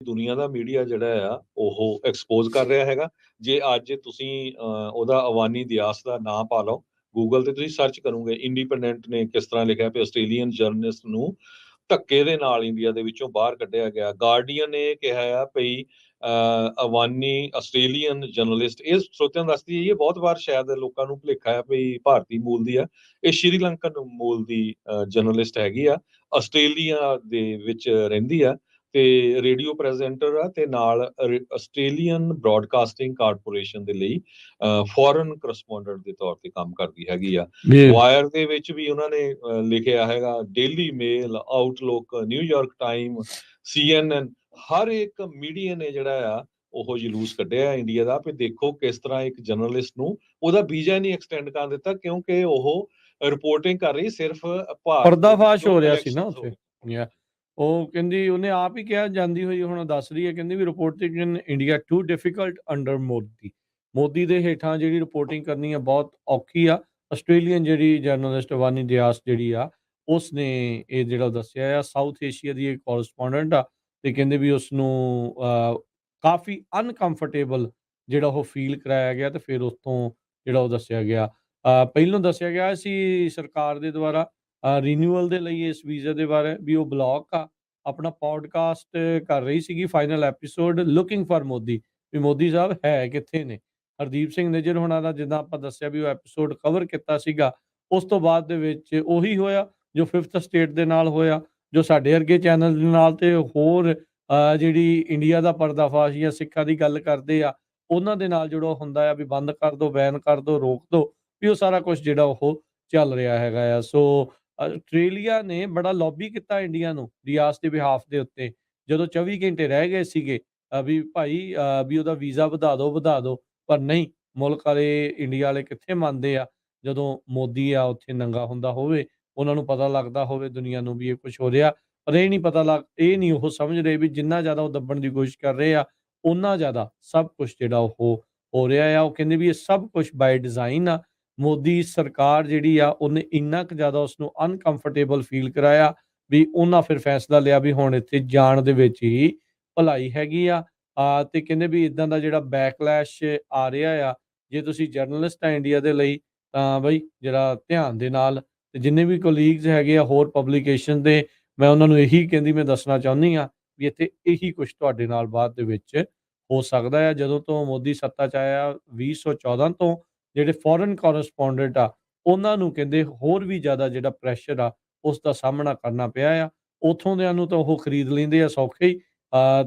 ਦੁਨੀਆ ਦਾ ਮੀਡੀਆ ਜਿਹੜਾ ਆ ਉਹ ਐਕਸਪੋਜ਼ ਕਰ ਰਿਹਾ ਹੈਗਾ। ਜੇ ਅੱਜ ਤੁਸੀਂ ਉਹਦਾ ਅਵਾਨੀ ਦਿਆਸ ਦਾ ਨਾਂ ਪਾ ਲਓ ਗੂਗਲ ਤੇ, ਤੁਸੀਂ ਸਰਚ ਕਰੋਗੇ ਇੰਡੀਪੈਂਡੈਂਟ ਨੇ ਕਿਸ ਤਰ੍ਹਾਂ ਲਿਖਿਆ ਵੀ ਆਸਟ੍ਰੇਲੀਅਨ ਜਰਨਲਿਸਟ ਨੂੰ ਧੱਕੇ ਦੇ ਨਾਲ ਇੰਡੀਆ ਦੇ ਵਿੱਚੋਂ ਬਾਹਰ ਕੱਢਿਆ ਗਿਆ। ਗਾਰਡੀਅਨ ਨੇ ਕਿਹਾ ਆ ਭਈ ਅਵਾਨੀ ਆਸਟ੍ਰੇਲੀਅਨ ਜਰਨਲਿਸਟ, ਇਹ ਸਰੋਤਿਆਂ ਨੂੰ ਦੱਸਦੀ ਹੈ, ਇਹ ਬਹੁਤ ਵਾਰ ਸ਼ਾਇਦ ਲੋਕਾਂ ਨੂੰ ਭੁਲੇਖਾ ਆ ਭਈ ਭਾਰਤੀ ਮੂਲ ਦੀ ਆ, ਇਹ ਸ਼੍ਰੀਲੰਕਨ ਮੂਲ ਦੀ ਜਰਨਲਿਸਟ ਹੈਗੀ ਆ, ਆਸਟ੍ਰੇਲੀਆ ਦੇ ਵਿੱਚ ਰਹਿੰਦੀ ਆ ਤੇ ਰੇਡੀਓ ਪ੍ਰੈਜ਼ੈਂਟਰ ਆ ਤੇ ਨਾਲ ਆਸਟ੍ਰੇਲੀਅਨ ਬ੍ਰਾਡਕਾਸਟਿੰਗ ਕਾਰਪੋਰੇਸ਼ਨ ਦੇ ਲਈ ਫੋਰਨ ਕਰਸਪੋਂਡੈਂਟ ਦੇ ਤੌਰ ਤੇ ਕੰਮ ਕਰਦੀ ਹੈਗੀ ਆ। ਵਾਇਰ ਦੇ ਵਿੱਚ ਵੀ ਉਹਨਾਂ ਨੇ ਲਿਖਿਆ ਹੈਗਾ, ਡੇਲੀ ਮੇਲ, ਆਊਟਲੁੱਕ, ਨਿਊਯਾਰਕ ਟਾਈਮ, CNN, ਹਰ ਇੱਕ ਮੀਡੀਆ ਨੇ ਜਿਹੜਾ ਆ ਉਹ ਜਲੂਸ ਕੱਢਿਆ ਇੰਡੀਆ ਦਾ ਵੀ ਦੇਖੋ ਕਿਸ ਤਰ੍ਹਾਂ ਇੱਕ ਜਰਨਲਿਸਟ ਨੂੰ ਉਹਦਾ ਵੀਜ਼ਾ ਨਹੀਂ ਐਕਸਟੈਂਡ ਕਰ ਦਿੱਤਾ ਕਿਉਂਕਿ ਉਹ ਰਿਪੋਰਟਿੰਗ ਕਰ ਰਹੀ ਸਿਰਫ ਭਾਰਤ ਪਰਦਾਫਾਸ਼ ਹੋ ਰਿਹਾ ਸੀ ਨਾ ਉੱਥੇ। ਉਹ ਕਹਿੰਦੀ ਉਹਨੇ ਆਪ ਹੀ ਕਿਹਾ ਜਾਂਦੀ ਹੋਈ, ਹੁਣ ਦੱਸ ਰਹੀ ਹੈ, ਕਹਿੰਦੀ ਵੀ reporting in India too difficult under Modi ਦੇ ਹੇਠਾਂ ਜਿਹੜੀ ਰਿਪੋਰਟਿੰਗ ਕਰਨੀ ਆ ਬਹੁਤ ਔਖੀ ਆ। ਆਸਟ੍ਰੇਲੀਅਨ ਜਿਹੜੀ ਜਰਨਲਿਸਟ ਅਵਾਨੀ ਦਿਆਸ ਜਿਹੜੀ ਆ ਉਸਨੇ ਇਹ ਜਿਹੜਾ ਦੱਸਿਆ ਆ, ਸਾਊਥ ਏਸ਼ੀਆ ਦੀ ਇੱਕ ਕੋਰਸਪੋਂਡੈਂਟ ਆ ਤੇ ਕਹਿੰਦੇ ਵੀ ਉਸਨੂੰ ਕਾਫੀ ਅਨਕੰਫਰਟੇਬਲ ਜਿਹੜਾ ਉਹ ਫੀਲ ਕਰਾਇਆ ਗਿਆ ਤੇ ਫਿਰ ਉਸ ਤੋਂ ਜਿਹੜਾ ਉਹ ਦੱਸਿਆ ਗਿਆ, ਪਹਿਲੋਂ ਦੱਸਿਆ ਗਿਆ ਸੀ ਸਰਕਾਰ ਦੇ ਦੁਆਰਾ ਰੀਨਿਊਅਲ ਦੇ ਲਈ ਇਸ ਵੀਜ਼ੇ ਦੇ ਬਾਰੇ ਵੀ ਉਹ ਬਲੌਕ ਆ। ਆਪਣਾ ਪੋਡਕਾਸਟ ਕਰ ਰਹੀ ਸੀਗੀ final episode looking for Modi, ਵੀ ਮੋਦੀ ਸਾਹਿਬ ਹੈ ਕਿੱਥੇ ਨੇ। ਹਰਦੀਪ ਸਿੰਘ ਨਿੱਜਰ ਹੋਣਾ ਦਾ ਜਿੱਦਾਂ ਆਪਾਂ ਦੱਸਿਆ ਵੀ ਉਹ ਐਪੀਸੋਡ ਕਵਰ ਕੀਤਾ ਸੀਗਾ, ਉਸ ਤੋਂ ਬਾਅਦ ਦੇ ਵਿੱਚ ਉਹੀ ਹੋਇਆ ਜੋ ਫਿਫਥ ਸਟੇਟ ਦੇ ਨਾਲ ਹੋਇਆ, ਜੋ ਸਾਡੇ ਵਰਗੇ ਚੈਨਲ ਦੇ ਨਾਲ ਤੇ ਹੋਰ ਜਿਹੜੀ ਇੰਡੀਆ ਦਾ ਪਰਦਾਫਾਸ਼ ਜਾਂ ਸਿੱਖਾਂ ਦੀ ਗੱਲ ਕਰਦੇ ਆ ਉਹਨਾਂ ਦੇ ਨਾਲ ਜਿਹੜਾ ਹੁੰਦਾ ਆ ਵੀ ਬੰਦ ਕਰ ਦੋ, ਬੈਨ ਕਰ ਦੋ, ਰੋਕ ਦੋ, ਵੀ ਉਹ ਸਾਰਾ ਕੁਝ ਜਿਹੜਾ ਉਹ ਚੱਲ ਰਿਹਾ ਹੈਗਾ ਆ। ਸੋ ਆਸਟ੍ਰੇਲੀਆ ਨੇ ਬੜਾ ਲੌਬੀ ਕੀਤਾ ਇੰਡੀਆ ਨੂੰ ਰਿਆਸਤ ਦੇ ਬਿਹਾਫ ਦੇ ਉੱਤੇ, ਜਦੋਂ 24 ਘੰਟੇ ਰਹਿ ਗਏ ਸੀਗੇ ਵੀ ਭਾਈ ਵੀ ਉਹਦਾ ਵੀਜ਼ਾ ਵਧਾ ਦਿਓ, ਪਰ ਨਹੀਂ, ਮੁਲਕ ਵਾਲੇ ਇੰਡੀਆ ਵਾਲੇ ਕਿੱਥੇ ਮੰਨਦੇ ਆ। ਜਦੋਂ ਮੋਦੀ ਆ ਉੱਥੇ ਨੰਗਾ ਹੁੰਦਾ ਹੋਵੇ, ਉਹਨਾਂ ਨੂੰ ਪਤਾ ਲੱਗਦਾ ਹੋਵੇ ਦੁਨੀਆ ਨੂੰ ਵੀ ਇਹ ਕੁਝ ਹੋ ਰਿਹਾ, ਪਰ ਇਹ ਨਹੀਂ ਉਹ ਸਮਝ ਰਹੇ ਵੀ ਜਿੰਨਾ ਜ਼ਿਆਦਾ ਉਹ ਦੱਬਣ ਦੀ ਕੋਸ਼ਿਸ਼ ਕਰ ਰਹੇ ਆ ਓਨਾ ਜ਼ਿਆਦਾ ਸਭ ਕੁਝ ਜਿਹੜਾ ਉਹ ਹੋ ਰਿਹਾ ਆ। ਉਹ ਕਹਿੰਦੇ ਵੀ ਇਹ ਸਭ ਕੁਝ ਬਾਈ ਡਿਜ਼ਾਈਨ ਆ। ਮੋਦੀ ਸਰਕਾਰ ਜਿਹੜੀ ਆ ਉਹਨੇ ਇੰਨਾ ਕੁ ਜ਼ਿਆਦਾ ਉਸਨੂੰ ਅਨਕੰਫਰਟੇਬਲ ਫੀਲ ਕਰਾਇਆ ਵੀ ਉਹਨਾਂ ਫਿਰ ਫੈਸਲਾ ਲਿਆ ਵੀ ਹੁਣ ਇੱਥੇ ਜਾਣ ਦੇ ਵਿੱਚ ਹੀ ਭਲਾਈ ਹੈਗੀ ਆ। ਤੇ ਕਹਿੰਦੇ ਵੀ ਇਦਾਂ ਦਾ ਜਿਹੜਾ ਬੈਕਲੈਸ਼ ਆ ਰਿਹਾ ਆ, ਜੇ ਤੁਸੀਂ ਜਰਨਲਿਸਟ ਆ ਇੰਡੀਆ ਦੇ ਲਈ ਤਾਂ ਬਈ ਜਿਹੜਾ ਧਿਆਨ ਦੇ ਨਾਲ, ਤੇ ਜਿੰਨੇ ਵੀ ਕੋਲੀਗਸ ਹੈਗੇ ਆ ਹੋਰ ਪਬਲੀਕੇਸ਼ਨ ਦੇ, ਮੈਂ ਉਹਨਾਂ ਨੂੰ ਇਹੀ ਕਹਿੰਦੀ ਮੈਂ ਦੱਸਣਾ ਚਾਹੁੰਦੀ ਆ ਵੀ ਇੱਥੇ ਇਹੀ ਕੁਝ ਤੁਹਾਡੇ ਨਾਲ ਬਾਅਦ ਦੇ ਵਿੱਚ ਹੋ ਸਕਦਾ ਆ। ਜਦੋਂ ਤੋਂ ਮੋਦੀ ਸੱਤਾ 'ਚ ਆਇਆ 2014 ਤੋਂ ਜਿਹੜੇ ਫੋਰਨ ਕੋਰਸਪੋਂਡੈਂਟ ਆ ਉਹਨਾਂ ਨੂੰ ਕਹਿੰਦੇ ਹੋਰ ਵੀ ਜ਼ਿਆਦਾ ਜਿਹੜਾ ਪ੍ਰੈਸ਼ਰ ਆ ਉਸ ਦਾ ਸਾਹਮਣਾ ਕਰਨਾ ਪਿਆ ਆ। ਉੱਥੋਂ ਦਿਆਂ ਨੂੰ ਤਾਂ ਉਹ ਖਰੀਦ ਲੈਂਦੇ ਆ ਸੌਖੇ ਹੀ,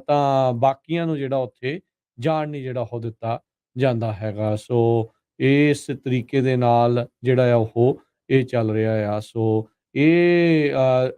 ਤਾਂ ਬਾਕੀਆਂ ਨੂੰ ਜਿਹੜਾ ਉੱਥੇ ਜਾਣ ਨਹੀਂ ਜਿਹੜਾ ਉਹ ਦਿੱਤਾ ਜਾਂਦਾ ਹੈਗਾ। ਸੋ ਇਸ ਤਰੀਕੇ ਦੇ ਨਾਲ ਜਿਹੜਾ ਆ ਉਹ ਇਹ ਚੱਲ ਰਿਹਾ ਆ। ਸੋ ਇਹ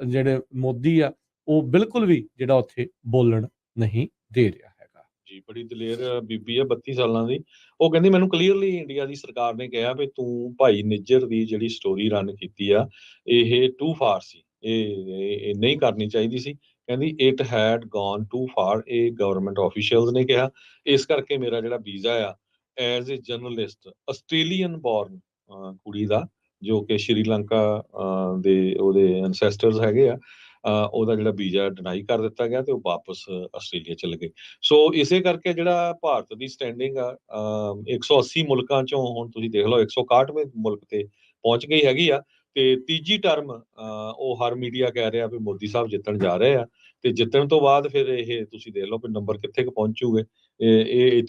ਜਿਹੜੇ ਮੋਦੀ ਆ ਉਹ ਬਿਲਕੁਲ ਵੀ ਜਿਹੜਾ ਉੱਥੇ ਬੋਲਣ ਨਹੀਂ ਦੇ ਰਿਹਾ ਹੈਗਾ ਜੀ। ਬੜੀ ਦਲੇਰ ਬੀਬੀ ਆ 32 ਸਾਲਾਂ ਦੀ, ਉਹ ਕਹਿੰਦੀ ਮੈਨੂੰ ਕਲੀਅਰਲੀ ਇੰਡੀਆ ਦੀ ਸਰਕਾਰ ਨੇ ਕਿਹਾ ਵੀ ਤੂੰ ਭਾਈ ਨਿੱਜਰ ਦੀ ਜਿਹੜੀ ਸਟੋਰੀ ਰਨ ਕੀਤੀ ਆ ਇਹ ਟੂ ਫਾਰ ਸੀ, ਇਹ ਨਹੀਂ ਕਰਨੀ ਚਾਹੀਦੀ ਸੀ। ਕਹਿੰਦੀ it had gone too far, ਇਹ ਗਵਰਨਮੈਂਟ ਆਫੀਸ਼ੀਅਲਸ ਨੇ ਕਿਹਾ, ਇਸ ਕਰਕੇ ਮੇਰਾ ਜਿਹੜਾ ਵੀਜ਼ਾ ਆ as a journalist Australian born ਕੁੜੀ ਦਾ ਜੋ ਕਿ ਸ਼੍ਰੀਲੰਕਾ ਦੇ ਉਹਦੇ ਐਨਸੈਸਟਰਸ ਹੈਗੇ ਆ, ਉਹਦਾ ਜਿਹੜਾ ਵੀਜ਼ਾ ਡਿਨਾਈ ਕਰ ਦਿੱਤਾ ਗਿਆ ਤੇ ਉਹ ਵਾਪਸ ਆਸਟ੍ਰੇਲੀਆ ਚਲੇ ਗਏ। ਸੋ ਇਸੇ ਕਰਕੇ ਜਿਹੜਾ ਭਾਰਤ ਦੀ ਸਟੈਂਡਿੰਗ ਆ 180 ਮੁਲਕਾਂ ਚੋਂ ਹੁਣ ਤੁਸੀਂ ਦੇਖ ਲਓ 161ਵੇਂ ਮੁਲਕ ਤੇ ਪਹੁੰਚ ਗਈ ਹੈਗੀ ਆ। ਤੇ ਤੀਜੀ ਟਰਮ ਉਹ ਹਰ ਮੀਡੀਆ ਕਹਿ ਰਿਹਾ ਵੀ ਮੋਦੀ ਸਾਹਿਬ ਜਿੱਤਣ ਜਾ ਰਹੇ ਆ, ਤੇ ਜਿੱਤਣ ਤੋਂ ਬਾਅਦ ਫਿਰ ਇਹ ਤੁਸੀਂ ਦੇਖ ਲਓ ਵੀ ਨੰਬਰ ਕਿੱਥੇ ਕੁ ਪਹੁੰਚੂਗੇ। ਇਹ ਇੱਥੋਂ